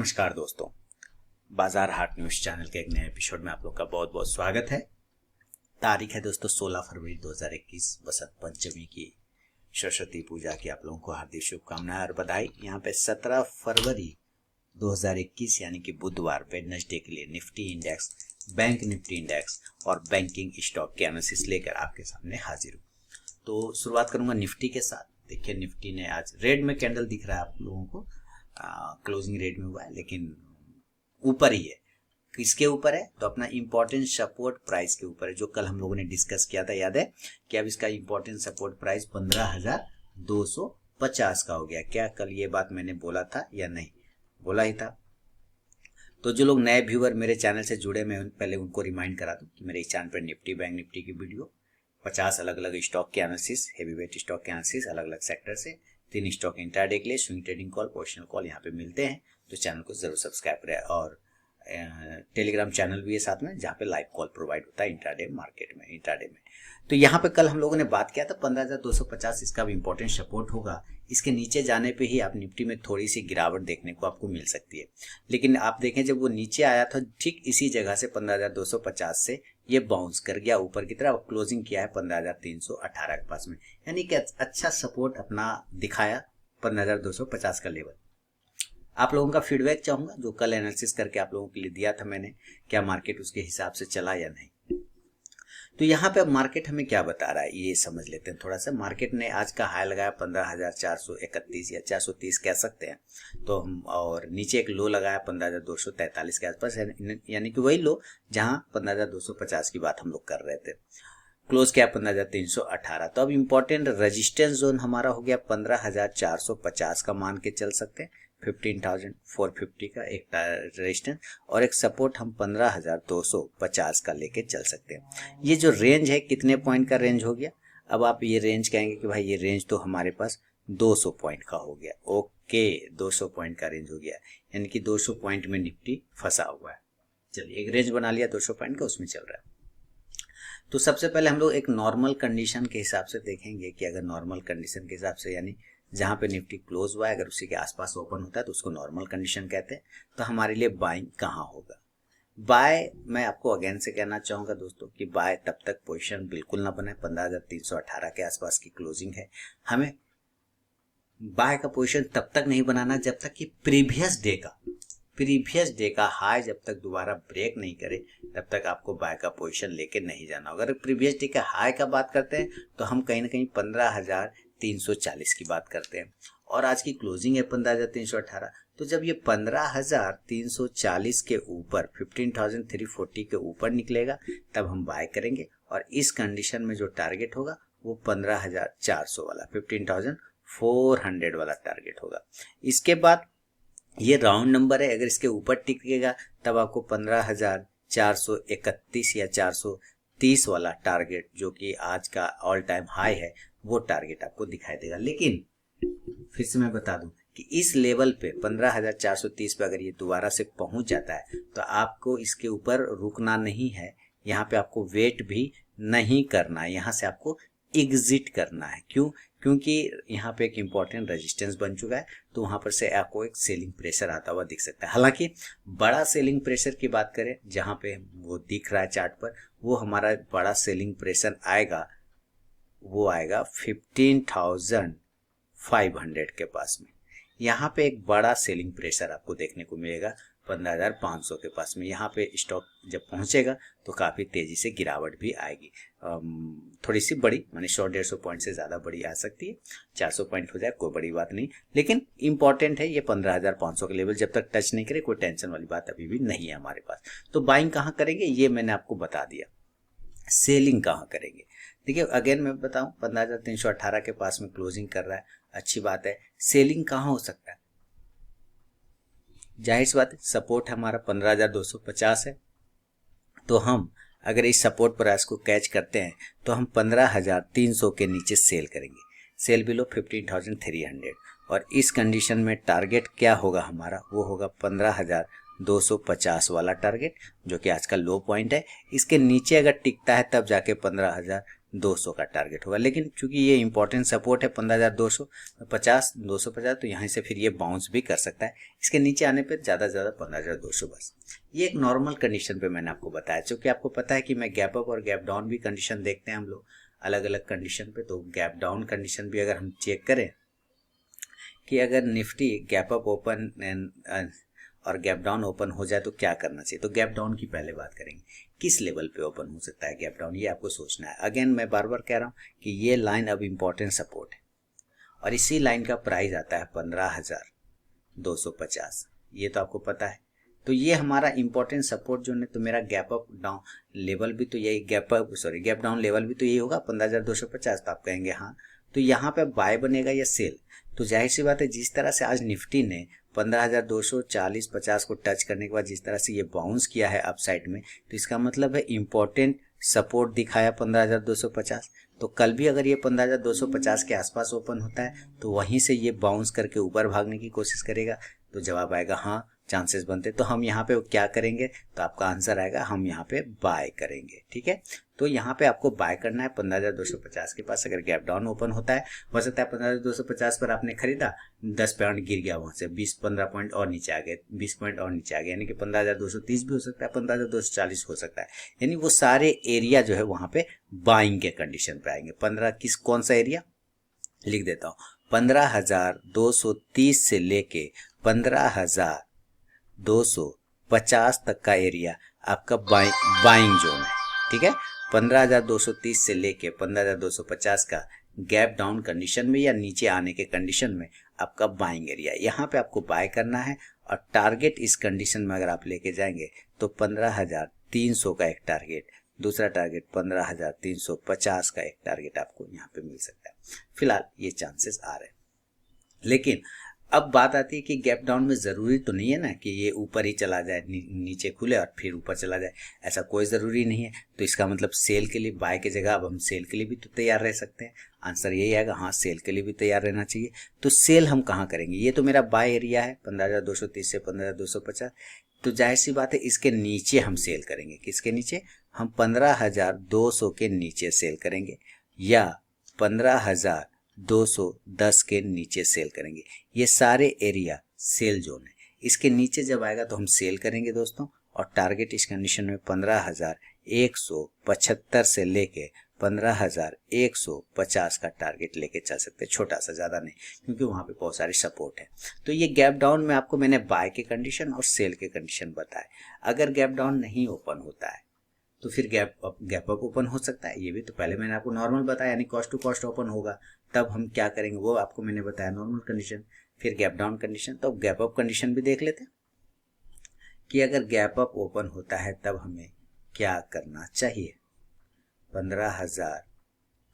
नमस्कार दोस्तों, बाजार हाट न्यूज चैनल के एक नए एपिसोड में आप लोग का बहुत बहुत स्वागत है। तारीख है दोस्तों 16 फरवरी 2021, बसंत पंचमी की सरस्वती पूजा की आप लोगों को हार्दिक शुभकामनाएं और बधाई। यहाँ पे 17 फरवरी 2021 यानी कि बुधवार वेडनेसडे के लिए Nifty index, bank Nifty index और बैंकिंग स्टॉक के एनालिसिस लेकर आपके सामने हाजिर हूँ। तो शुरुआत करूंगा निफ्टी के साथ। देखिए निफ्टी ने आज रेड में कैंडल दिख रहा है आप लोगों को, क्लोजिंग रेट में हुआ है लेकिन ऊपर ही है। किसके ऊपर है? तो अपना इंपॉर्टेंट सपोर्ट प्राइस के ऊपर है, जो कल हम लोगों ने डिस्कस किया था, याद है कि अब इसका इंपॉर्टेंट सपोर्ट प्राइस 15,250 का हो गया। क्या कल ये बात मैंने बोला था या नहीं? बोला ही था। तो जो लोग नए व्यूअर मेरे चैनल से जुड़े, मैं पहले उनको रिमाइंड करा दूं कि मेरे इस चैनल पर निफ्टी, बैंक निफ्टी की वीडियो 50 अलग अलग स्टॉक के एनालिसिस, हेवीवेट स्टॉक के एनालिसिस अलग अलग सेक्टर से, 3 स्टॉक इंट्राडे के लिए, swing trading call, positional call यहाँ पे मिलते हैं। तो चैनल को जरूर सब्सक्राइब करें और टेलीग्राम चैनल भी है साथ में, जहाँ पे लाइव कॉल प्रोवाइड होता है इंट्राडे मार्केट में, इंट्राडे में। तो यहाँ पे कल हम लोगों ने बात किया था 15,250 इसका भी इंपॉर्टेंट सपोर्ट होगा। इसके नीचे जाने पे ही आप निफ्टी में थोड़ी सी गिरावट देखने को आपको मिल सकती है, लेकिन आप देखें जब वो नीचे आया था ठीक इसी जगह से 15,250 से ये बाउंस कर गया ऊपर की तरफ, क्लोजिंग किया है 15,318 के पास में, यानी कि अच्छा सपोर्ट अपना दिखाया 15,250 का लेवल। आप लोगों का फीडबैक चाहूंगा, जो कल एनालिसिस करके आप लोगों के लिए दिया था मैंने, क्या मार्केट उसके हिसाब से चला या नहीं। तो यहाँ पे अब मार्केट हमें क्या बता रहा है ये समझ लेते हैं थोड़ा सा। मार्केट ने आज का हाई लगाया 15,431 या 430 कह सकते हैं, तो हम, और नीचे एक लो लगाया 15,243 के आसपास, यानी कि वही लो जहां 15,250 की बात हम लोग कर रहे थे। क्लोज किया 15,318। तो अब इम्पोर्टेंट रेजिस्टेंस जोन हमारा हो गया 15,450 का मान के चल सकते हैं, 15,450 का एक रेजिस्टेंस, और एक सपोर्ट हम 15,250 का लेके चल सकते हैं। ये जो रेंज है कितने पॉइंट का रेंज हो गया? अब आप ये रेंज कहेंगे कि भाई ये रेंज तो हमारे पास 200 पॉइंट का हो गया। ओके, 200 पॉइंट का रेंज हो गया, यानी कि 200 पॉइंट में निफ्टी फंसा हुआ है। चलिए एक रेंज बना लिया 200 पॉइंट का, उसमें चल रहा है। तो सबसे पहले हम लोग एक नॉर्मल कंडीशन के हिसाब से देखेंगे कि अगर नॉर्मल कंडीशन के हिसाब से, यानी जहां पे निफ्टी क्लोज हुआ है, अगर उसी के आसपास ओपन होता है तो उसको नॉर्मल कंडीशन कहते हैं। तो हमारे लिए बाइंग कहाँ होगा? बाय मैं आपको अगेन से कहना चाहूंगा दोस्तों कि बाय तब तक पोजीशन बिल्कुल ना बनाए। 15,318 के आसपास की क्लोजिंग है, हमें बाय का पोजीशन तब तक नहीं बनाना जब तक कि प्रीवियस डे का हाई जब तक दोबारा ब्रेक नहीं करे, तब तक आपको बाय का पोजीशन लेके नहीं जाना। अगर प्रीवियस डे का हाई का बात करते हैं तो हम कहीं ना कहीं 15,340 की बात करते हैं, और आज की क्लोजिंग है 15,318। तो जब ये 15,340 के ऊपर, 15,340 के ऊपर निकलेगा तब हम बाय करेंगे, और इस कंडीशन में जो टारगेट होगा वो 15,400 वाला, 15,400 वाला टारगेट होगा। इसके बाद ये राउंड नंबर है, अगर इसके ऊपर टिकेगा तब आपको 15,431 या 430 वाला टारगेट, जो कि आज का ऑल टाइम हाई है, वो टारगेट आपको दिखाई देगा। लेकिन फिर से मैं बता दूं कि इस लेवल पे 15,430 पे अगर ये दोबारा से पहुंच जाता है तो आपको इसके ऊपर रुकना नहीं है, यहाँ पे आपको वेट भी नहीं करना है, यहाँ से आपको एग्जिट करना है। क्यों? क्योंकि यहाँ पे एक इम्पॉर्टेंट रेजिस्टेंस बन चुका है, तो वहां पर से आपको एक सेलिंग प्रेशर आता हुआ दिख सकता है। हालांकि बड़ा सेलिंग प्रेशर की बात करें, जहां पे वो दिख रहा है चार्ट पर, वो हमारा बड़ा सेलिंग प्रेशर आएगा, वो आएगा 15,500 के पास में। यहाँ पे एक बड़ा सेलिंग प्रेशर आपको देखने को मिलेगा 15,500 के पास में। यहाँ पे स्टॉक जब पहुंचेगा तो काफी तेजी से गिरावट भी आएगी, थोड़ी सी बड़ी, माने 100-150 पॉइंट से ज्यादा बड़ी आ सकती है। 400 पॉइंट हो जाए कोई बड़ी बात नहीं, लेकिन इंपॉर्टेंट है ये 15,500 के लेवल जब तक टच नहीं करे, कोई टेंशन वाली बात अभी भी नहीं है हमारे पास। तो बाइंग कहाँ करेंगे ये मैंने आपको बता दिया, सेलिंग कहाँ करेंगे। देखिए अगेन मैं बताऊं, 15,318 के पास में क्लोजिंग कर रहा है, अच्छी बात है। सेलिंग कहाँ हो सकता है? जाहिर सी बात है, सपोर्ट हमारा 15,250 है, तो हम अगर इस सपोर्ट प्राइस को कैच करते हैं तो हम 15,300 के नीचे सेल करेंगे, सेल बिलो 15,300, और इस कंडीशन में टारगेट क्या होगा हमारा? वो होगा 15,250 वाला टारगेट, जो कि आज का लो पॉइंट है। इसके नीचे अगर टिकता है तब जाके 15,000 200 का टारगेट होगा। लेकिन चूंकि ये इंपॉर्टेंट सपोर्ट है 15,250 250, तो यहाँ से फिर ये बाउंस भी कर सकता है। इसके नीचे आने पे ज़्यादा से ज़्यादा 15,200 बस। ये एक नॉर्मल कंडीशन पे मैंने आपको बताया, चूँकि आपको पता है कि मैं गैप अप और गैप डाउन भी कंडीशन देखते हैं हम लोग अलग अलग कंडीशन पे। तो गैप डाउन कंडीशन भी अगर हम चेक करें कि अगर निफ्टी गैप अप ओपन और गैप डाउन ओपन हो जाए तो क्या करना चाहिए, तो गैप डाउन की पहले बात करेंगे। किस लेवल पे ओपन हो सकता है गैप डाउन, ये आपको सोचना है। अगेन मैं बार बार कह रहा हूँ कि ये लाइन अब इम्पोर्टेंट सपोर्ट है और इसी लाइन का प्राइस आता है 15,250, ये तो आपको पता है। तो ये हमारा इंपॉर्टेंट सपोर्ट जो है, तो मेरा गैप अप डाउन लेवल भी तो यही गैप डाउन लेवल भी तो यही होगा 15,250। तो आप कहेंगे हाँ, तो यहाँ पे बाय बनेगा या सेल। तो जाहिर सी बात है जिस तरह से आज निफ्टी ने 15,240-50 को टच करने के बाद जिस तरह से ये बाउंस किया है अपसाइड में, तो इसका मतलब है इंपॉर्टेंट सपोर्ट दिखाया 15,250। तो कल भी अगर ये 15,250 के आसपास ओपन होता है तो वहीं से ये बाउंस करके ऊपर भागने की कोशिश करेगा। तो जवाब आएगा हाँ, चांसेस बनते। तो हम यहाँ पे क्या करेंगे, तो आपका आंसर आएगा हम यहाँ पे बाय करेंगे। ठीक है, तो यहाँ पे आपको बाय करना है 15,250 के पास। अगर गैप डाउन ओपन होता है, हो सकता है 15,250 पर आपने खरीदा, 10 पॉइंट गिर गया, वहां से 20-15 पॉइंट और नीचे आ गए, 20 पॉइंट और नीचे आ गए, यानी कि 15,230 भी हो सकता है, 15,240 हो सकता है। यानी वो सारे एरिया जो है वहां पे बाइंग के कंडीशन पे आएंगे। कौन सा एरिया लिख देता हूँ, 15,230 से लेके 15,250 तक का एरिया आपका बाइंग जोन है। ठीक है, 15,230 से लेके 15,250 का गैप डाउन कंडीशन में या नीचे आने के कंडीशन में आपका बाइंग एरिया, यहाँ पे आपको बाय करना है। और टारगेट इस कंडीशन में अगर आप लेके जाएंगे तो 15,300 का एक टारगेट, दूसरा टारगेट 15,350 का एक टारगेट आपको यहाँ पे मिल सकता है। फिलहाल ये चांसेस आ रहे हैं। लेकिन अब बात आती है कि गैप डाउन में ज़रूरी तो नहीं है ना कि ये ऊपर ही चला जाए, नीचे खुले और फिर ऊपर चला जाए, ऐसा कोई ज़रूरी नहीं है। तो इसका मतलब सेल के लिए, बाय की जगह अब हम सेल के लिए भी तो तैयार रह सकते हैं। आंसर यही आएगा हाँ, सेल के लिए भी तैयार रहना चाहिए। तो सेल हम कहाँ करेंगे, ये तो मेरा बाय एरिया है 15,230 से 15,250। तो जाहिर सी बात है इसके नीचे हम सेल करेंगे। किसके नीचे, हम 15,200 के नीचे सेल करेंगे या 15,210 के नीचे सेल करेंगे। ये सारे एरिया सेल जोन है। इसके नीचे जब आएगा तो हम सेल करेंगे दोस्तों। और टारगेट इस कंडीशन में 15,175 से लेके 15,150 का टारगेट लेके चल सकते हैं, छोटा सा, ज़्यादा नहीं, क्योंकि वहाँ पे बहुत सारी सपोर्ट है। तो ये गैप डाउन में आपको मैंने बाय के कंडीशन और सेल के कंडीशन बताए। अगर गैप डाउन नहीं ओपन होता है तो फिर गैप अप ओपन हो सकता है। ये भी तो पहले मैंने आपको नॉर्मल बताया, यानी कॉस्ट टू कॉस्ट ओपन होगा, तब हम क्या करेंगे वो आपको मैंने बताया, नॉर्मल कंडीशन, फिर गैप डाउन कंडीशन। तो गैप अप कंडीशन भी देख लेते हैं कि अगर गैप अप ओपन होता है तब हमें क्या करना चाहिए। 15,000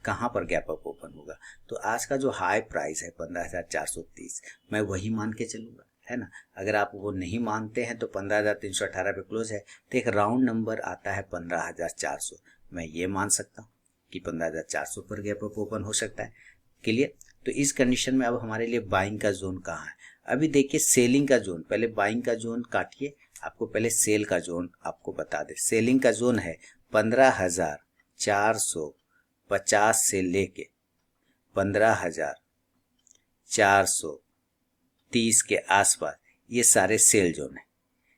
कहाँ पर गैप अप ओपन होगा, तो आज का जो हाई प्राइस है 15,430, मैं वही मान के चलूंगा, है ना। अगर आप वो नहीं मानते हैं तो 15,318 पे क्लोज है, तो एक राउंड नंबर आता है 15,400। मैं ये मान सकता हूँ कि 15,400 पर गैप अप ओपन हो सकता है। क्लियर। तो इस कंडीशन में अब हमारे लिए बाइंग का जोन कहाँ है, अभी देखिए सेलिंग का जोन, पहले बाइंग का जोन काटिए, आपको पहले सेल का जोन आपको बता दे। सेलिंग का जोन है 15,450 से लेके 15,430 के आसपास, ये सारे सेल जोन है।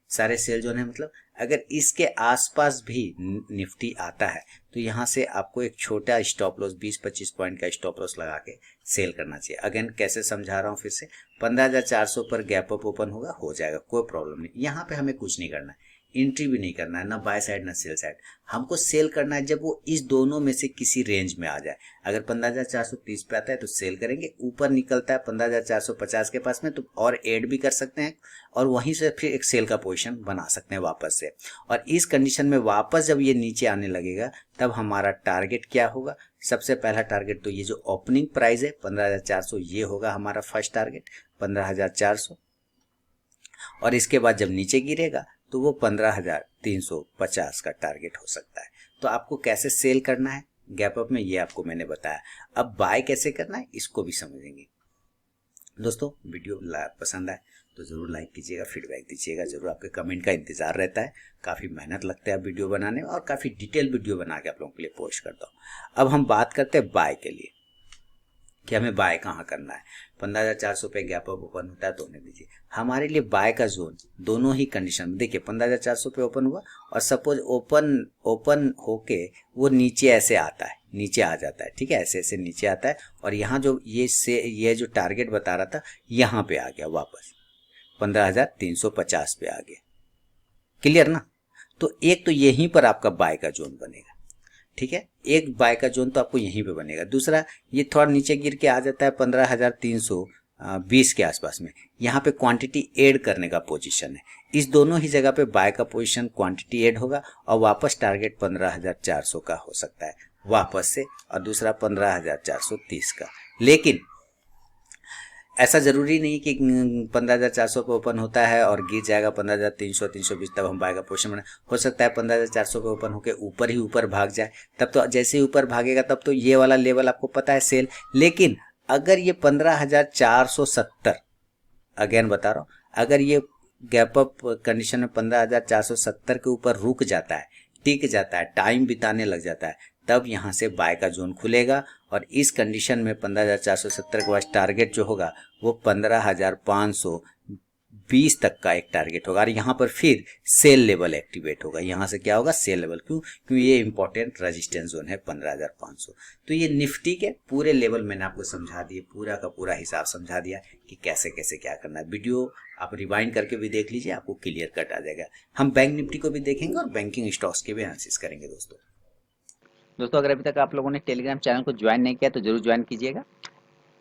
सारे सेल जोन है मतलब अगर इसके आसपास भी निफ्टी आता है तो यहाँ से आपको एक छोटा स्टॉप लॉस 20-25 पॉइंट का स्टॉप लॉस लगा के सेल करना चाहिए। अगेन कैसे समझा रहा हूँ फिर से, 15,400 पर गैप अप ओपन होगा, हो जाएगा, कोई प्रॉब्लम नहीं। यहाँ पे हमें कुछ नहीं करना है, एंट्री भी नहीं करना है, ना बाय साइड ना सेल साइड। हमको सेल करना है जब वो इस दोनों में से किसी रेंज में आ जाए। अगर 15,430 पे आता है तो सेल करेंगे, ऊपर निकलता है 15,450 के पास में तो और ऐड भी कर सकते हैं और वहीं से फिर एक सेल का पोजीशन बना सकते हैं वापस से। और इस कंडीशन में वापस जब ये नीचे आने लगेगा तब हमारा टारगेट क्या होगा, सबसे पहला टारगेट तो ये जो ओपनिंग प्राइस है 15,400, ये होगा हमारा फर्स्ट टारगेट 15,400। और इसके बाद जब नीचे गिरेगा तो वो 15,350 का टारगेट हो सकता है। तो आपको कैसे सेल करना है गैप अप में, ये आपको मैंने बताया। अब बाय कैसे करना है इसको भी समझेंगे। दोस्तों वीडियो पसंद आए तो ज़रूर लाइक कीजिएगा, फीडबैक दीजिएगा ज़रूर, आपके कमेंट का इंतज़ार रहता है। काफ़ी मेहनत लगता है वीडियो बनाने में और काफ़ी डिटेल वीडियो बना के आप लोगों के लिए पोस्ट करता हूँ। अब हम बात करते हैं बाय के लिए कि हमें बाय कहाँ करना है। 15,400 पे गैप अप ओपन होता है तो होने दीजिए। हमारे लिए बाय का जोन दोनों ही कंडीशन में, देखिए 15,400 पे ओपन हुआ और सपोज ओपन होके वो नीचे ऐसे आता है, नीचे आ जाता है, ठीक है, ऐसे ऐसे नीचे आता है और यहाँ जो ये जो टारगेट बता रहा था यहाँ पे आ गया वापस 15,350 पे आ गया। क्लियर ना? तो एक तो यहीं पर आपका बाय का जोन बनेगा, ठीक है, एक बाय का जोन तो आपको यहीं पे बनेगा। दूसरा, ये थोड़ा नीचे गिर के आ जाता है 15,320 के आसपास में, यहाँ पे क्वांटिटी ऐड करने का पोजीशन है। इस दोनों ही जगह पे बाय का पोजीशन क्वांटिटी ऐड होगा और वापस टारगेट 15,400 का हो सकता है वापस से, और दूसरा 15,430 का। लेकिन ऐसा जरूरी नहीं कि 15,400 पे ओपन होता है और गिर जाएगा 15,300 320, तब हम बाय का पोजीशन बना। हो सकता है 15,400 पे ओपन होकर ऊपर ही ऊपर भाग जाए, तब तो जैसे ही ऊपर भागेगा तब तो ये वाला लेवल आपको पता है सेल। लेकिन अगर ये 15,470, अगेन बता रहा हूँ, अगर ये गैप अप कंडीशन में 15,470 के ऊपर रुक जाता है, टिक जाता है, टाइम बिताने लग जाता है, तब यहाँ से बाय का जोन खुलेगा और इस कंडीशन में 15,470 के बाद टारगेट जो होगा वो 15,520 तक का एक टारगेट होगा और यहाँ पर फिर सेल लेवल एक्टिवेट होगा। यहाँ से क्या होगा? Sell level. क्यों? क्योंकि ये इंपॉर्टेंट रेजिस्टेंस जोन है 15,500। तो ये निफ्टी के पूरे लेवल मैंने आपको समझा दिए, पूरा का पूरा हिसाब समझा दिया कि कैसे कैसे क्या करना है। वीडियो आप रिवाइंड करके भी देख लीजिए, आपको क्लियर कट आ जाएगा। हम बैंक निफ्टी को भी देखेंगे और बैंकिंग स्टॉक्स के भी एनालिसिस करेंगे। दोस्तों अगर अभी तक आप लोगों ने टेलीग्राम चैनल को ज्वाइन नहीं किया तो जरूर ज्वाइन कीजिएगा।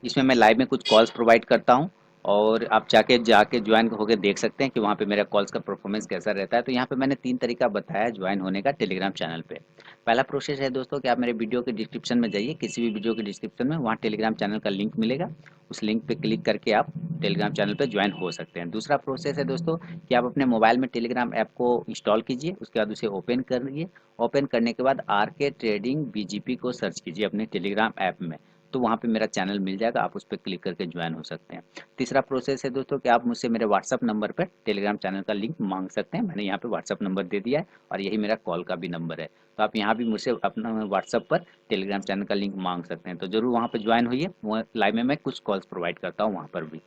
इसमें मैं लाइव में कुछ कॉल्स प्रोवाइड करता हूं और आप जाके ज्वाइन होकर देख सकते हैं कि वहाँ पे मेरा कॉल्स का परफॉर्मेंस कैसा रहता है। तो यहाँ पे मैंने 3 तरीका बताया है ज्वाइन होने का टेलीग्राम चैनल पे। पहला प्रोसेस है दोस्तों कि आप मेरे वीडियो के डिस्क्रिप्शन में जाइए, किसी भी वीडियो के डिस्क्रिप्शन में वहाँ टेलीग्राम चैनल का लिंक मिलेगा, उस लिंक पे क्लिक करके आप टेलीग्राम चैनल पे ज्वाइन हो सकते हैं। दूसरा प्रोसेस है दोस्तों कि आप अपने मोबाइल में टेलीग्राम ऐप को इंस्टॉल कीजिए, उसके बाद उसे ओपन करिए। ओपन करने के बाद आरके ट्रेडिंग बीजीपी को सर्च कीजिए अपने टेलीग्राम ऐप में, तो वहाँ पे मेरा चैनल मिल जाएगा, आप उस पर क्लिक करके ज्वाइन हो सकते हैं। तीसरा प्रोसेस है दोस्तों कि आप मुझसे मेरे व्हाट्सअप नंबर पर टेलीग्राम चैनल का लिंक मांग सकते हैं। मैंने यहाँ पे व्हाट्सअप नंबर दे दिया है और यही मेरा कॉल का भी नंबर है, तो आप यहाँ भी मुझसे अपना व्हाट्सअप पर टेलीग्राम चैनल का लिंक मांग सकते हैं। तो जरूर वहाँ पर ज्वाइन होइए, लाइव में मैं कुछ कॉल्स प्रोवाइड करता हूँ वहाँ पर भी।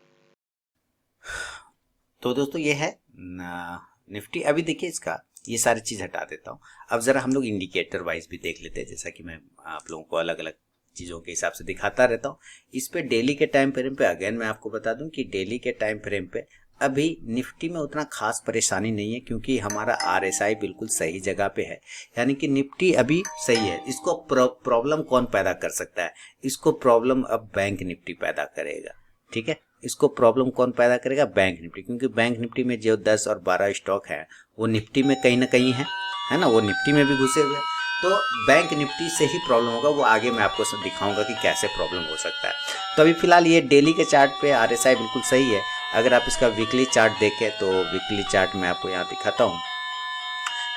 तो दोस्तों ये है निफ्टी। अभी देखिए इसका ये सारी चीज़ हटा देता हूँ। अब ज़रा हम लोग इंडिकेटर वाइज भी देख लेते हैं, जैसा कि मैं आप लोगों को अलग अलग चीज़ों के हिसाब से दिखाता रहता हूँ। इस पे डेली के टाइम फ्रेम पे अगेन मैं आपको बता दूं कि डेली के टाइम फ्रेम पे अभी निफ्टी में उतना खास परेशानी नहीं है, क्योंकि हमारा RSI बिल्कुल सही जगह पे है, यानी कि निफ्टी अभी सही है। इसको प्रॉब्लम कौन पैदा कर सकता है? इसको प्रॉब्लम अब बैंक निफ्टी पैदा करेगा, ठीक है। इसको प्रॉब्लम कौन पैदा करेगा? बैंक निफ्टी, क्योंकि बैंक निफ्टी में जो 10 और 12 स्टॉक है वो निफ्टी में कहीं ना कहीं है ना, वो निफ्टी में भी घुसे हुए हैं। तो बैंक निफ्टी से ही प्रॉब्लम होगा, वो आगे मैं आपको सब दिखाऊंगा कि कैसे प्रॉब्लम हो सकता है। तो अभी फिलहाल ये डेली के चार्ट पे RSI बिल्कुल सही है। अगर आप इसका वीकली चार्ट देखें तो वीकली चार्ट मैं आपको यहाँ दिखाता हूँ।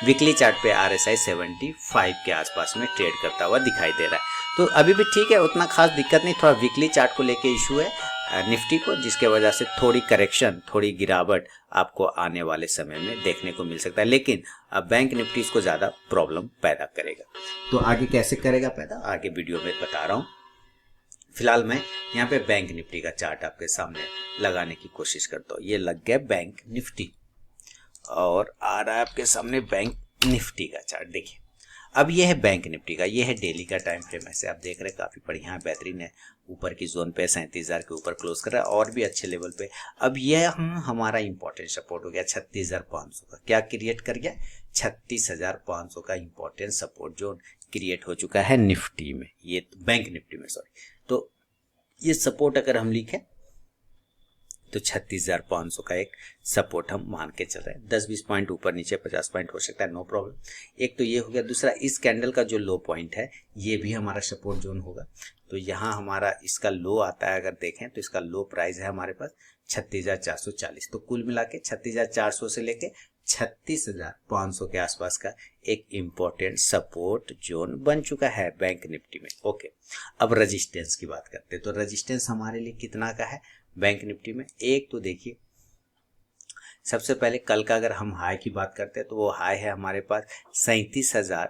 वीकली चार्ट पे RSI 75 के आसपास में ट्रेड करता हुआ दिखाई दे रहा है। तो अभी भी ठीक है, उतना खास दिक्कत नहीं। थोड़ा वीकली चार्ट को लेके इशू है निफ्टी को, जिसके वजह से थोड़ी करेक्शन, थोड़ी गिरावट आपको आने वाले समय में देखने को मिल सकता है। लेकिन अब बैंक निफ्टी इसको ज़्यादा प्रॉब्लम पैदा करेगा। तो आगे कैसे करेगा पैदा, आगे वीडियो में बता रहा हूँ। फिलहाल मैं यहाँ पे बैंक निफ्टी का चार्ट आपके सामने लगाने की कोशिश करता हूँ। ये लग गया बैंक निफ्टी और आ रहा है आपके सामने बैंक निफ्टी का चार्ट। देखिए अब ये है बैंक निफ्टी का, ये है डेली का टाइम फ्रेम। ऐसे आप देख रहे हैं काफ़ी बढ़िया है, बेहतरीन है। ऊपर की जोन पे 37,000 के ऊपर क्लोज कर रहा है और भी अच्छे लेवल पे। अब ये हमारा इंपॉर्टेंट सपोर्ट हो गया 36,500 का। क्या क्रिएट कर गया? 36,500 का इंपॉर्टेंट सपोर्ट जोन क्रिएट हो चुका है निफ्टी में, ये बैंक निफ्टी में, सॉरी। तो ये सपोर्ट अगर हम लिखें तो 36,500 का एक सपोर्ट हम मान के चल रहे हैं। 10-20 पॉइंट ऊपर नीचे, 50 पॉइंट हो सकता है, नो प्रॉब्लम। एक तो ये हो गया। दूसरा, इस कैंडल का जो लो पॉइंट है ये भी हमारा सपोर्ट जोन होगा। तो यहाँ हमारा इसका लो आता है, अगर देखें तो इसका लो प्राइस है हमारे पास 36,440। तो कुल मिला के 36,400 से लेके 36,500 के आसपास का एक इम्पोर्टेंट सपोर्ट जोन बन चुका है बैंक निफ्टी में। ओके, अब रजिस्टेंस की बात करते हैं। तो रजिस्टेंस हमारे लिए कितना का है बैंक निफ्टी में? एक तो देखिए सबसे पहले कल का अगर हम हाई की बात करते हैं तो वो हाई है हमारे पास 37,000,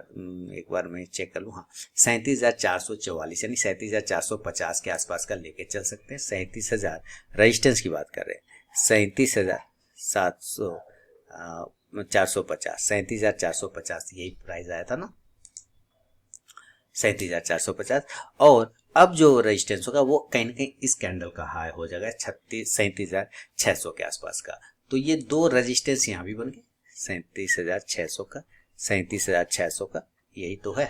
एक बार मैं चेक कर लूँ, हाँ 37,444 यानी 37,450 के आसपास का लेके चल सकते हैं। 37,000 रजिस्टेंस की बात कर रहे हैं, 37,450 यही प्राइस आया था ना, 37,450। और अब जो रेजिस्टेंस होगा वो कहीं ना कहीं इस कैंडल का हाई हो जाएगा 37,600 के आसपास का। तो ये दो रेजिस्टेंस यहाँ भी बन गए, 37,600 का, 37,600 का, यही तो है।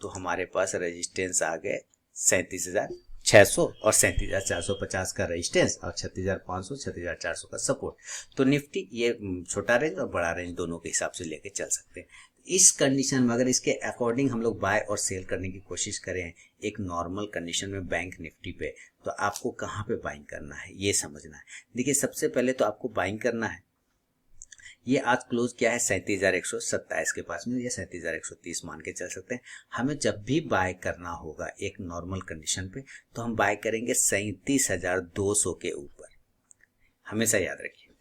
तो हमारे पास रेजिस्टेंस आ गए 37,600 और 37,450 का रेजिस्टेंस और 36,500 36,400 का सपोर्ट। तो निफ्टी ये छोटा रेंज और बड़ा रेंज दोनों के हिसाब से लेके चल सकते हैं। इस कंडीशन में अगर इसके अकॉर्डिंग हम लोग बाय और सेल करने की कोशिश करें एक नॉर्मल कंडीशन में बैंक निफ्टी पे, तो आपको कहाँ पे बाइंग करना है ये समझना है। देखिए सबसे पहले तो आपको बाइंग करना है, ये आज क्लोज किया है 37,127 के पास में, या 37,130 मान के चल सकते हैं। हमें जब भी बाय करना होगा एक नॉर्मल कंडीशन पे तो हम बाय करेंगे 37,200 के ऊपर, हमेशा याद रखिए।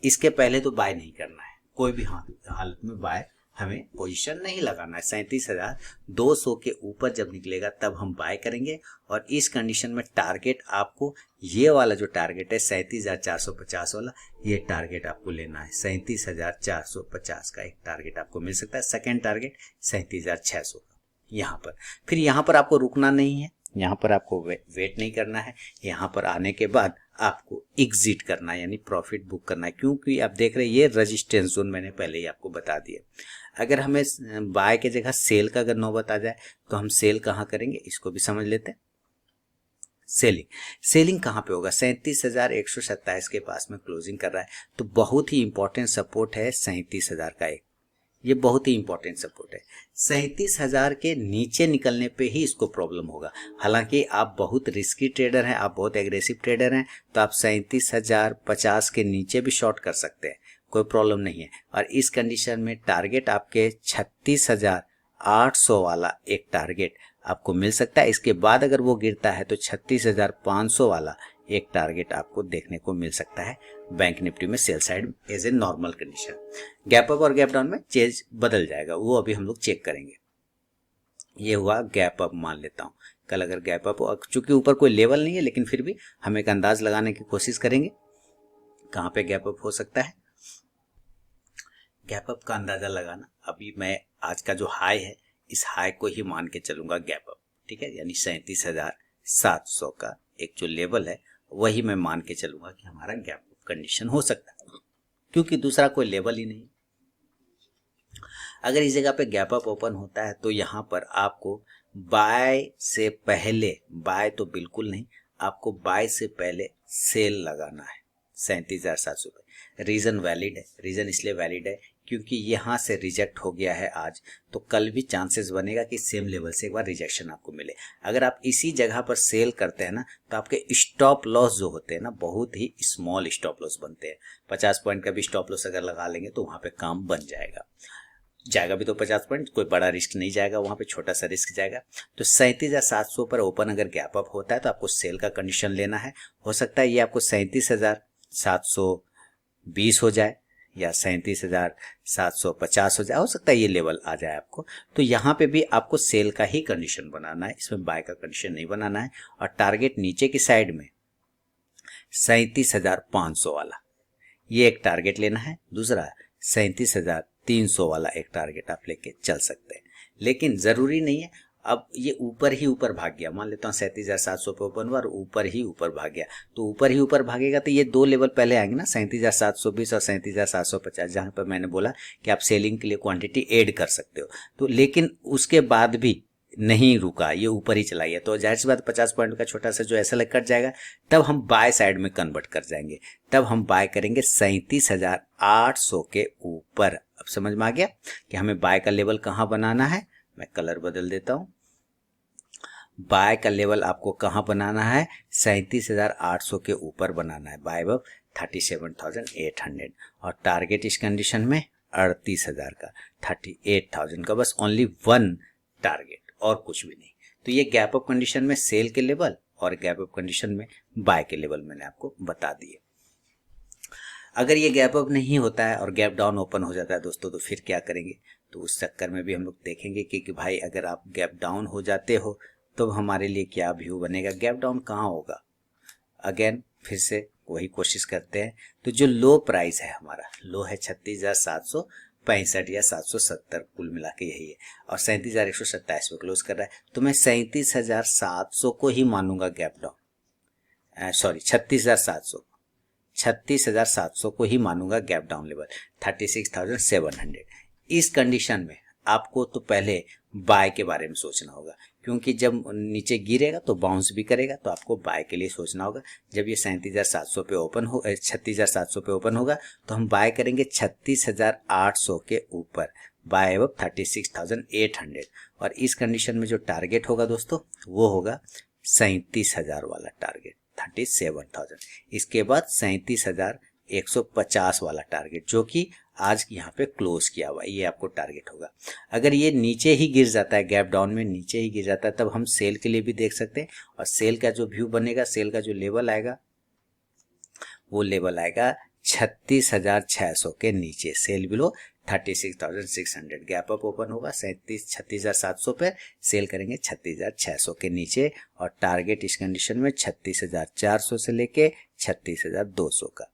इसके पहले तो बाय नहीं करना है, कोई भी हालत में बाय हमें पोजीशन नहीं लगाना है। 37,200 के ऊपर जब निकलेगा तब हम बाय करेंगे। और इस कंडीशन में टारगेट आपको ये वाला जो टारगेट है 37,450 वाला, ये टारगेट आपको लेना है। 37,450 का एक टारगेट आपको मिल सकता है। सेकेंड टारगेट 37,600 का यहाँ पर। फिर यहाँ पर आपको रुकना नहीं है, यहाँ पर आपको वेट नहीं करना है। यहाँ पर आने के बाद आपको एग्जिट करना है, यानी प्रॉफिट बुक करना है, क्योंकि आप देख रहे हैं ये रेजिस्टेंस जोन मैंने पहले ही आपको बता दिया। अगर हमें बाय के जगह सेल का अगर नौबत आ जाए तो हम सेल कहाँ करेंगे इसको भी समझ लेते हैं। सेलिंग कहाँ पे होगा, 37,127 के पास में क्लोजिंग कर रहा है, तो बहुत ही इंपॉर्टेंट सपोर्ट है 37,000 का एक, ये बहुत ही इंपॉर्टेंट सपोर्ट है। 37,000 के नीचे निकलने पे ही इसको प्रॉब्लम होगा। हालांकि आप बहुत रिस्की ट्रेडर हैं, आप बहुत एग्रेसिव ट्रेडर हैं, तो आप 37,050 के नीचे भी शॉर्ट कर सकते हैं, कोई प्रॉब्लम नहीं है। और इस कंडीशन में टारगेट आपके 36,800 वाला एक टारगेट आपको मिल सकता है। इसके बाद अगर वो गिरता है तो 36,500 वाला एक टारगेट आपको देखने को मिल सकता है बैंक निफ्टी में sell side as a normal condition. Gap up और गैप डाउन में चेंज बदल जाएगा, वो अभी हम लोग चेक करेंगे। ये हुआ गैप अप मान लेता हूँ। कल अगर गैप अप, चूंकि ऊपर कोई लेवल नहीं है लेकिन फिर भी हम एक अंदाज लगाने की कोशिश करेंगे कहाँ पे गैप अप हो सकता है। गैप अप का अंदाजा लगाना, अभी मैं आज का जो हाई है इस हाई को ही मान के चलूंगा गैप अप, ठीक है, यानी 37,700 का एक जो लेवल है वही मैं मान के चलूंगा कि हमारा गैप अप कंडीशन हो सकता है, क्योंकि दूसरा कोई लेवल ही नहीं। अगर इस जगह पे गैप अप ओपन होता है तो यहाँ पर आपको बाय से पहले, बाय तो बिल्कुल नहीं, आपको बाय से पहले सेल लगाना है 37,700 पे। रीजन वैलिड है, रीजन इसलिए वैलिड है क्योंकि यहाँ से रिजेक्ट हो गया है आज, तो कल भी चांसेस बनेगा कि सेम लेवल से एक बार रिजेक्शन आपको मिले। अगर आप इसी जगह पर सेल करते हैं ना तो आपके स्टॉप लॉस जो होते हैं ना बहुत ही स्मॉल स्टॉप लॉस बनते हैं। 50 पॉइंट का भी स्टॉप लॉस अगर लगा लेंगे तो वहाँ पे काम बन जाएगा भी तो 50 पॉइंट, कोई बड़ा रिस्क नहीं जाएगा, वहाँ पे छोटा सा रिस्क जाएगा। तो 37,700 पर ओपन अगर गैप अप होता है तो आपको सेल का कंडीशन लेना है। हो सकता है ये आपको 37,720 हो जाए या 37,750 हो जाए, हो सकता है ये लेवल आ जाए आपको। तो यहाँ पे भी आपको सेल का ही कंडीशन बनाना है, इसमें बाय का कंडीशन नहीं बनाना है। और टारगेट नीचे की साइड में 37,500 वाला ये एक टारगेट लेना है। दूसरा 37,300 वाला एक टारगेट आप लेके चल सकते हैं, लेकिन जरूरी नहीं है। अब ये ऊपर ही ऊपर भाग गया, मान लेता हूँ 37,700 पे ओपन हुआ और ऊपर ही ऊपर भाग गया, तो ऊपर ही ऊपर भागेगा तो ये दो लेवल पहले आएंगे ना, 37,720 और 37,750, जहाँ पर मैंने बोला कि आप सेलिंग के लिए क्वांटिटी ऐड कर सकते हो। तो लेकिन उसके बाद भी नहीं रुका, ये ऊपर ही चला गया, तो जाहिर सी बात 50 पॉइंट का छोटा सा जो ऐसा कट जाएगा, तब हम बाय साइड में कन्वर्ट कर जाएंगे, तब हम बाय करेंगे 37,800 के ऊपर। अब समझ में आ गया कि हमें बाय का लेवल कहाँ बनाना है। मैं कलर बदल देता हूँ। बाय का लेवल आपको कहाँ बनाना है, 37,800 के ऊपर बनाना है, बाय अबव 37,800। और टारगेट इस कंडीशन में 38,000 का, 38,000 का, बस ओनली वन टारगेट और कुछ भी नहीं। तो ये गैप अप कंडीशन में सेल के लेवल और गैप अप कंडीशन में बाय के लेवल मैंने आपको बता दिए। अगर ये गैप अप नहीं होता है और गैप डाउन ओपन हो जाता है दोस्तों, तो फिर क्या करेंगे? तो उस चक्कर में भी हम लोग देखेंगे कि भाई अगर आप गैप डाउन हो जाते हो तो हमारे लिए क्या व्यू बनेगा। गैप डाउन कहाँ होगा? अगेन फिर से वही कोशिश करते हैं। तो जो लो प्राइस है, हमारा लो है 36,765 या 770, कुल मिला के यही है, और 37,127 पे क्लोज कर रहा है। तो मैं 37,700 को ही मानूंगा गैप डाउन, सॉरी 36,700 को ही मानूंगा गैप डाउन लेवल 36,700। इस कंडीशन में आपको तो पहले बाय के बारे में सोचना होगा, क्योंकि जब नीचे गिरेगा तो बाउंस भी करेगा, तो आपको बाय के लिए सोचना होगा। जब ये 37,700 पे ओपन हो 36,700 पे ओपन होगा तो हम बाय करेंगे 36,800 के ऊपर, बाय अब 36,800। और इस कंडीशन में जो टारगेट होगा दोस्तों वो होगा 37,000 वाला टारगेट, 37,000। इसके बाद 37,150 वाला टारगेट, जो कि आज यहाँ पे क्लोज किया हुआ, ये आपको टारगेट होगा। अगर ये नीचे ही गिर जाता है, गैप डाउन में नीचे ही गिर जाता है, तब हम सेल के लिए भी देख सकते हैं। और सेल का जो व्यू बनेगा, सेल का जो लेवल आएगा वो लेवल आएगा 36,600 के नीचे, cell below 36,600। Gap up open होगा 36,700 पर, सेल करेंगे 36,600 के नीचे, और टारगेट इस कंडीशन में 36,400 से लेके 36,200 का।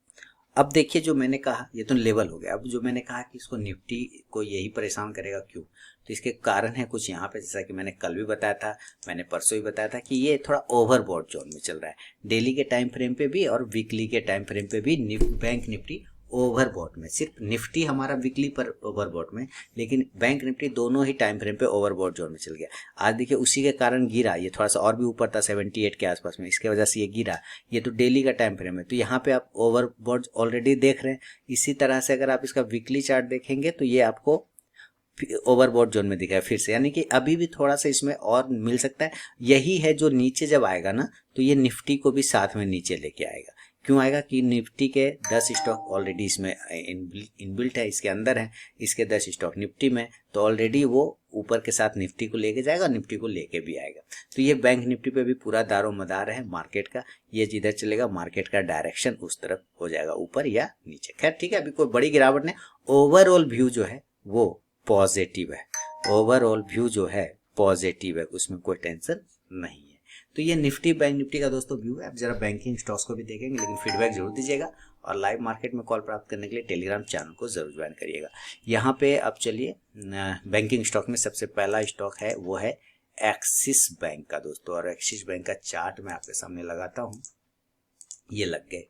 अब देखिए जो मैंने कहा ये तो लेवल हो गया। अब जो मैंने कहा कि इसको निफ्टी को यही परेशान करेगा, क्यों? तो इसके कारण है कुछ यहाँ पे, जैसा कि मैंने कल भी बताया था, मैंने परसों भी बताया था कि ये थोड़ा ओवरबॉट जोन में चल रहा है। डेली के टाइम फ्रेम पे भी और वीकली के टाइम फ्रेम पे भी बैंक निफ्टी ओवरबॉट में। सिर्फ निफ्टी हमारा वीकली पर ओवरबॉट में, लेकिन बैंक निफ्टी दोनों ही टाइम फ्रेम पे ओवरबॉट जोन में चल गया। आज देखिए उसी के कारण गिरा, ये थोड़ा सा और भी ऊपर था 78 के आसपास में, इसके वजह से ये गिरा। ये तो डेली का टाइम फ्रेम है, तो यहाँ पे आप ओवरबॉट ऑलरेडी देख रहे हैं। इसी तरह से अगर आप इसका वीकली चार्ट देखेंगे तो ये आपको ओवरबॉट जोन में दिखा है फिर से, यानी कि अभी भी थोड़ा सा इसमें और मिल सकता है। यही है जो नीचे जब आएगा ना, तो ये निफ्टी को भी साथ में नीचे लेके आएगा। क्यों आएगा? कि निफ्टी के 10 स्टॉक ऑलरेडी इसमें इनबिल्ट है, इसके अंदर है, इसके 10 स्टॉक निफ्टी में, तो ऑलरेडी वो ऊपर के साथ निफ्टी को लेके जाएगा, निफ्टी को लेके भी आएगा। तो ये बैंक निफ्टी पे भी पूरा दारो मदार है मार्केट का। ये जिधर चलेगा मार्केट का डायरेक्शन उस तरफ हो जाएगा, ऊपर या नीचे। खैर ठीक है, अभी कोई बड़ी गिरावट नहीं। ओवरऑल व्यू जो है वो पॉजिटिव है, ओवरऑल व्यू जो है पॉजिटिव है, उसमें कोई टेंशन नहीं है। तो ये निफ्टी बैंक निफ्टी का दोस्तों व्यू है। अब जरा बैंकिंग स्टॉक्स को भी देखेंगे, लेकिन फीडबैक जरूर दीजिएगा, और लाइव मार्केट में कॉल प्राप्त करने के लिए टेलीग्राम चैनल को जरूर ज्वाइन करिएगा। यहाँ पे अब चलिए बैंकिंग स्टॉक में सबसे पहला स्टॉक है वो है एक्सिस बैंक का दोस्तों, और एक्सिस बैंक का चार्ट मैं आपके सामने लगाता हूँ। ये लग गए।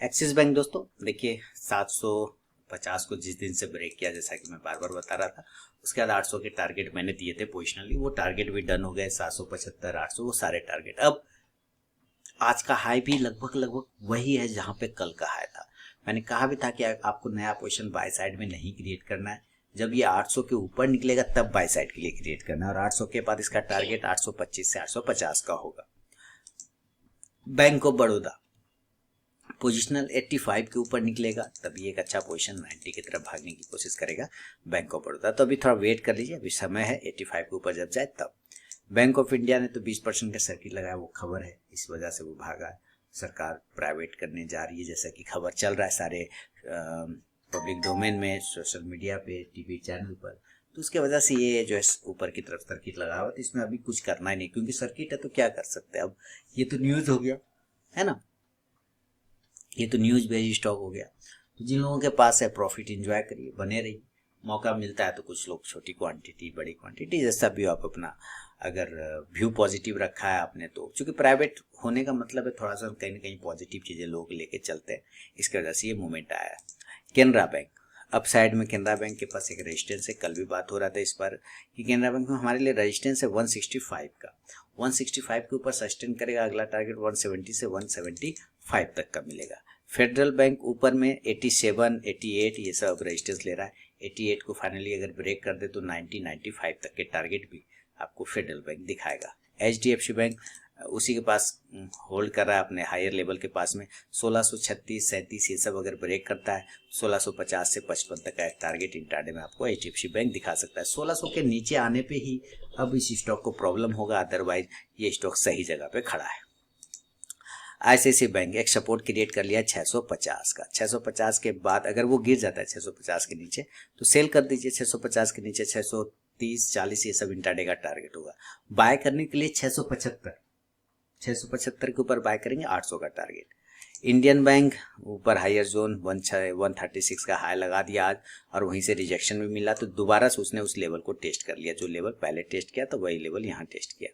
एक्सिस बैंक दोस्तों देखिए 750 को जिस दिन से ब्रेक किया, जैसा कि मैं बार बार बता रहा था, उसके बाद 800 के टारगेट मैंने दिए थे पोजिशनली, वो टारगेट भी डन हो गए। 775 800 वो सारे टारगेट। अब आज का हाई भी लगभग वही है जहां पे कल का हाई था। मैंने कहा भी था कि आपको नया पोजिशन बाय साइड में नहीं क्रिएट करना है, जब ये 800 के ऊपर निकलेगा तब बाय साइड के लिए क्रिएट करना है, और 800 के बाद इसका टारगेट 825 से 850 का होगा। बैंक ऑफ बड़ौदा पोजिशनल 85 के ऊपर निकलेगा, तभी एक अच्छा पोजीशन 90 की तरफ भागने की कोशिश करेगा बैंक ऑफ बड़ौदा। तो अभी थोड़ा वेट कर लीजिए, अभी समय है 85 के ऊपर जब जाए तब। बैंक ऑफ इंडिया ने तो 20% का सर्किट लगाया, वो खबर है, इस वजह से वो भागा। सरकार प्राइवेट करने जा रही है, जैसा कि खबर चल रहा है सारे पब्लिक डोमेन में, सोशल मीडिया पे, टीवी चैनल पर। तो उसके वजह से ये जो है ऊपर की तरफ सर्किट लगा हुआ, तो इसमें अभी कुछ करना ही नहीं, क्योंकि सर्किट है तो क्या कर सकते हैं। अब ये तो न्यूज हो गया है ना, ये तो न्यूज बेस्ड स्टॉक हो गया। तो जिन लोगों के पास है प्रॉफिट एंजॉय करिए, बने रहिए। मौका मिलता है तो कुछ लोग छोटी क्वांटिटी बड़ी क्वांटिटी जैसा भी आप अपना अगर व्यू पॉजिटिव रखा है आपने, तो चूंकि प्राइवेट होने का मतलब है थोड़ा सा कहीं ना कहीं पॉजिटिव चीजें लोग लेके चलते हैं, इसकी वजह से ये मूवमेंट आया है। केनरा बैंक अप साइड में, केनरा बैंक के पास एक रेजिस्टेंस है, कल भी बात हो रहा था इस पर कि केनरा बैंक में हमारे लिए रेजिस्टेंस है 165 का। 165 के ऊपर सस्टेन करेगा, अगला टारगेट 170 से 175 तक का मिलेगा। फेडरल बैंक ऊपर में 87, 88 ये सब रेजिस्टेंस ले रहा है। 88 को फाइनली अगर ब्रेक कर दे तो 90, 95 तक के टारगेट भी आपको फेडरल बैंक दिखाएगा। HDFC बैंक उसी के पास होल्ड कर रहा है अपने हायर लेवल के पास में। 1636, 37 ये सब अगर ब्रेक करता है 1650 से 55 तक का एक टारगेट इंट्राडे में आपको एचडीएफसी बैंक दिखा सकता है। 1600 के नीचे आने पे ही अब इस स्टॉक को प्रॉब्लम होगा, अदरवाइज ये स्टॉक सही जगह पे खड़ा है। आईसीआईसीआई बैंक एक सपोर्ट क्रिएट कर लिया 650 का। 650 के बाद अगर वो गिर जाता है 650 के नीचे तो सेल कर दीजिए। 650 के नीचे 630, 40 ये सब इंट्राडे का टारगेट होगा। बाय करने के लिए 675 के ऊपर बाय करेंगे, 800 का टारगेट। इंडियन बैंक ऊपर हायर जोन 136 का हाई लगा दिया आज, और वहीं से रिजेक्शन भी मिला तो दोबारा से उसने उस लेवल को टेस्ट कर लिया। जो लेवल पहले टेस्ट किया तो वही लेवल यहाँ टेस्ट किया।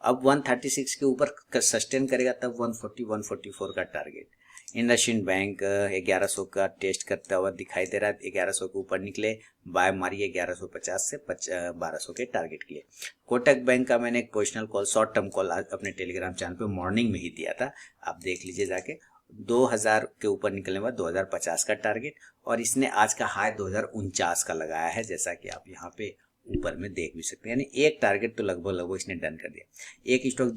अब 136 के ऊपर सस्टेन करेगा तब 140, 144 का टारगेट। इंडसइंड बैंक 1100 का टेस्ट करता हुआ दिखाई दे रहा है। 1100 के ऊपर निकले, बाय मारिए 1150 से 1200 के टारगेट के लिए। कोटक बैंक का मैंने एक positional call, short term call अपने टेलीग्राम चैनल पे मॉर्निंग में ही दिया था, आप देख लीजिए जाके। 2000 के ऊपर निकलने के बाद 2050 का टारगेट, और इसने आज का हाई 2049 का लगाया है, जैसा कि आप यहाँ पे ऊपर में देख भी सकते हैं। यानी एक टारगेट तो लगभग इसने डन कर दिया। एक स्टॉक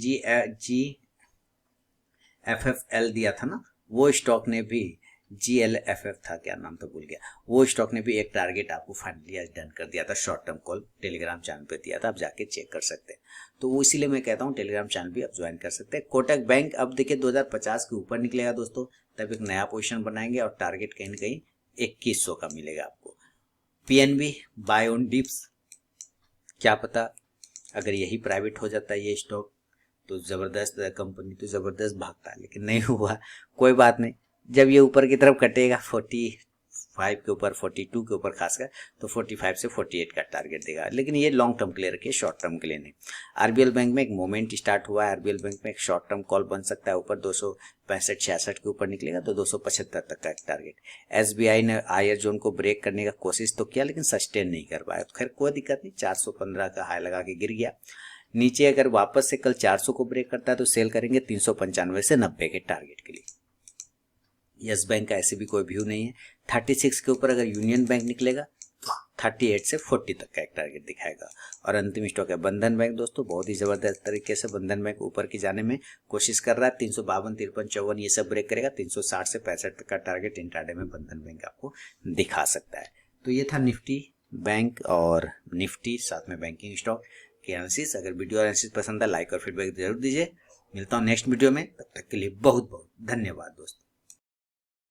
GFFL दिया था ना, वो स्टॉक ने भी GLFF था, क्या नाम था भूल गया, वो स्टॉक ने भी एक टारगेट आपको फाइनली आज डन कर दिया था। Short term call Telegram channel पे दिया था, आप जाके चेक कर सकते हैं। तो वो इसीलिए मैं कहता हूँ टेलीग्राम चैनल भी आप ज्वाइन कर सकते हैं। कोटक बैंक अब देखिए 2050 के ऊपर निकलेगा दोस्तों, तब एक नया पोजीशन बनाएंगे और टारगेट कहीं ना कहीं 2100 का मिलेगा आपको। PNB बाय ऑन डिप्स, क्या पता अगर यही प्राइवेट हो जाता है ये स्टॉक तो जबरदस्त कंपनी, तो जबरदस्त भागता है, लेकिन नहीं हुआ, कोई बात नहीं। जब ये ऊपर की तरफ कटेगा 45 के ऊपर, 42 के ऊपर खासकर, तो 45 से 48 का टारगेट देगा। लेकिन ये लॉन्ग टर्म के लिए रखिए, शॉर्ट टर्म के लिए नहीं। आरबीएल बैंक में एक मोमेंट स्टार्ट हुआ है। आरबीएल बैंक में एक शॉर्ट टर्म कॉल बन सकता है, ऊपर 265-66 के ऊपर निकलेगा तो 275 तक का एक टारगेट। एसबीआई ने हायर जोन को ब्रेक करने का कोशिश तो किया, लेकिन सस्टेन नहीं कर पाया। खैर कोई दिक्कत नहीं, 415 का हाई लगा के गिर गया नीचे। अगर वापस से कल 400 को ब्रेक करता है तो सेल करेंगे 395 से 90 के टारगेट के लिए। यस बैंक का ऐसे भी कोई व्यू नहीं है। 36 के ऊपर अगर यूनियन बैंक निकलेगा तो 38 से 40 तक का एक टारगेट दिखाएगा। और अंतिम स्टॉक है बंधन बैंक दोस्तों, बहुत ही जबरदस्त तरीके से बंधन बैंक ऊपर की जाने में कोशिश कर रहा है। 352, 53, 54 ये सब ब्रेक करेगा, 360 से 65 तक का टारगेट इंट्राडे में बंधन बैंक आपको दिखा सकता है। तो ये था निफ्टी बैंक और निफ्टी साथ में बैंकिंग स्टॉक के एनालिसिस। अगर वीडियो एनालिसिस पसंद है लाइक और फीडबैक जरूर दीजिए। मिलता हूँ नेक्स्ट वीडियो में, तब तक के लिए बहुत बहुत धन्यवाद दोस्तों।